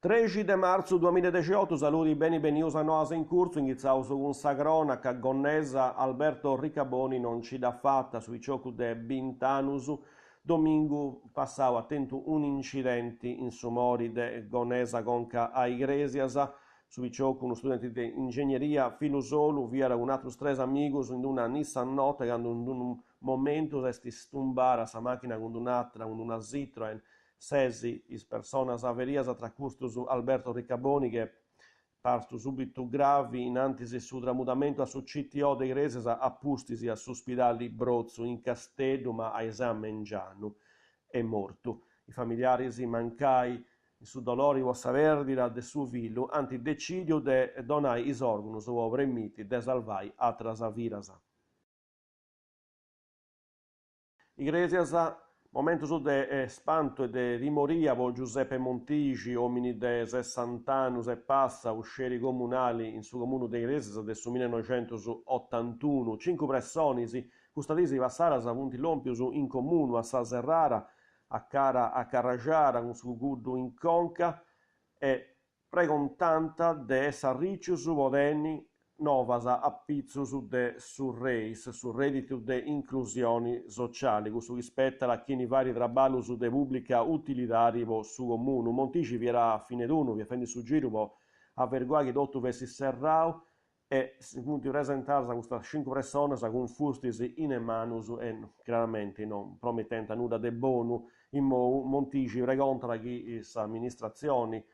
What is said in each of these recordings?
13 de marzo 2018, saluti beni beniusa noasa in corso, iniziamo su un sagrona che gonnesa Alberto Ricaboni non ci dà fatta sui giochi de Bintanusu. Domingo passavo attento un incidente in sumori de gonnesa conca a Iglesias, sui giochi uno studente di ingegneria Filusolu, via un altro tres amigos in una Nissan Note che in un momento resti stumbara sa macchina con un'altra, con una Citroen, sesi is personas averias tra custos Alberto Riccaboni che partu subito gravi in antisi su tramutamento a su CTO de Greses appustisi a su spidali Brozzo in Castedo ma a esame in Giannu è morto. I familiari si mancai su dolori vossa verdira de su villu anti decidio de donai is orgunus o remiti de salvai atras avirasa. Iglesias momento su de spanto e de rimoria vol Giuseppe Montigi, uomini de 60 anni e passa, uscieri comunali in su comune de Iglesias del 1981, 5 persone custadisi vassaras avunti lompius in comune a Saserrara, a Cara a Carraggiara, un su guddu in Conca e pregontanta de Sarricius vodenni novas appizzus de surreis, su reddito de inclusioni sociali, questo rispetto a chi vari traballus de pubblica utilitarivo su comune. Montici vi era a fine d'uno, vi fendi su giro, a vergogna dotto versi serrau e punti presentare queste 5 persone con fustis in manus e chiaramente non promettente nulla de bonu, in Montici pregontano chi amministrazioni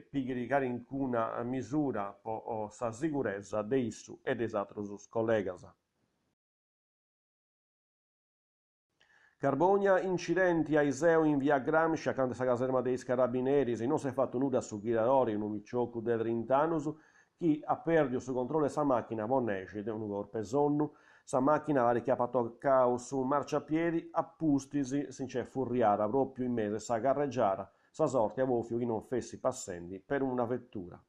pigliare in cuna misura o sa sicurezza de issu e des atros collegas. Carbonia incidenti a Iseo in via Gramsci accanto a caserma dei Carabinieri, se non si è fatto nulla su Ghirarori in un micciocco de 30 anni, chi ha perduto su controllo sa macchina monnesci de un corpesonnu, sa macchina la richiapato caos su marciapiedi, appustisi, si c'è furriara proprio in mese sa carreggiara, sa sorte a vofio chi non fessi passenti per una vettura.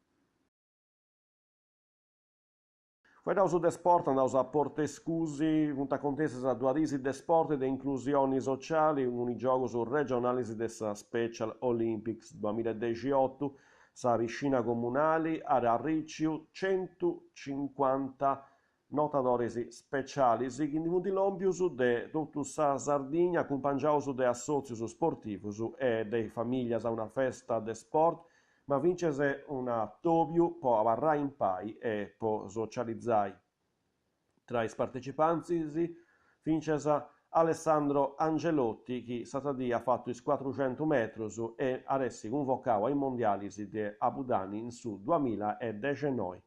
Poi su de sport andiamo a porte scusi, punta contesa due risi de sport e de inclusioni sociali, un gioco su regionali dessa Special Olympics 2018, sa piscina comunali, area Ricciu, 150 notadores speciali, che in lompius de tutta sa Sardigna, accompagnaus de assozius sportivus e de famiglie a una festa de sport, ma vincese una Tobiu, po avarrà in pai e po socializzai. Tra i partecipanti vincese Alessandro Angelotti, che satadì ha fatto i 400 metri e adesso convocava ai mondiali di Abu Dhabi in su 2019.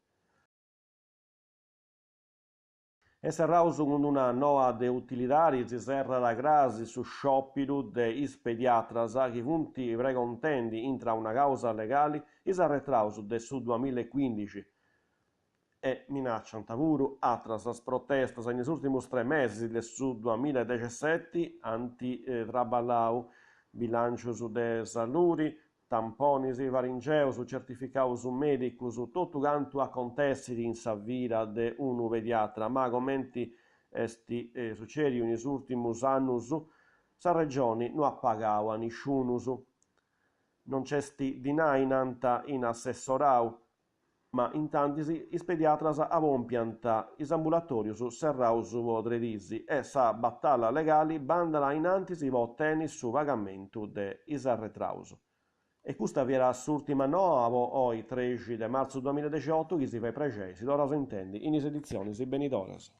E serraus con una noa de utilidari si serra la grasi su scioppiru de is pediatras che punti precontendi intra una causa legali is arretraus de su 2015 e minacciano puru atras protestas negli ultimi 3 mesi del su 2017 anti-traballau, bilancius de saluri, tamponis faringeus, certificaus medicus, tutto quanto acontece in sa vita de unu pediatra, ma commenti esti succedi in ultimus annus, sa regione non ha pagato a nisciunus, non c'esti dinainanta in assessorau, ma in tanti is pediatras avompianta is ambulatorius serraus vodredisi e sa battaglia legali bandala in antisi vo tenis su pagamento de is arretraus. E questa era l'ultima nuova oi 13 di marzo 2018 che si fa precesi, ora si intende in edizioni si benidoras.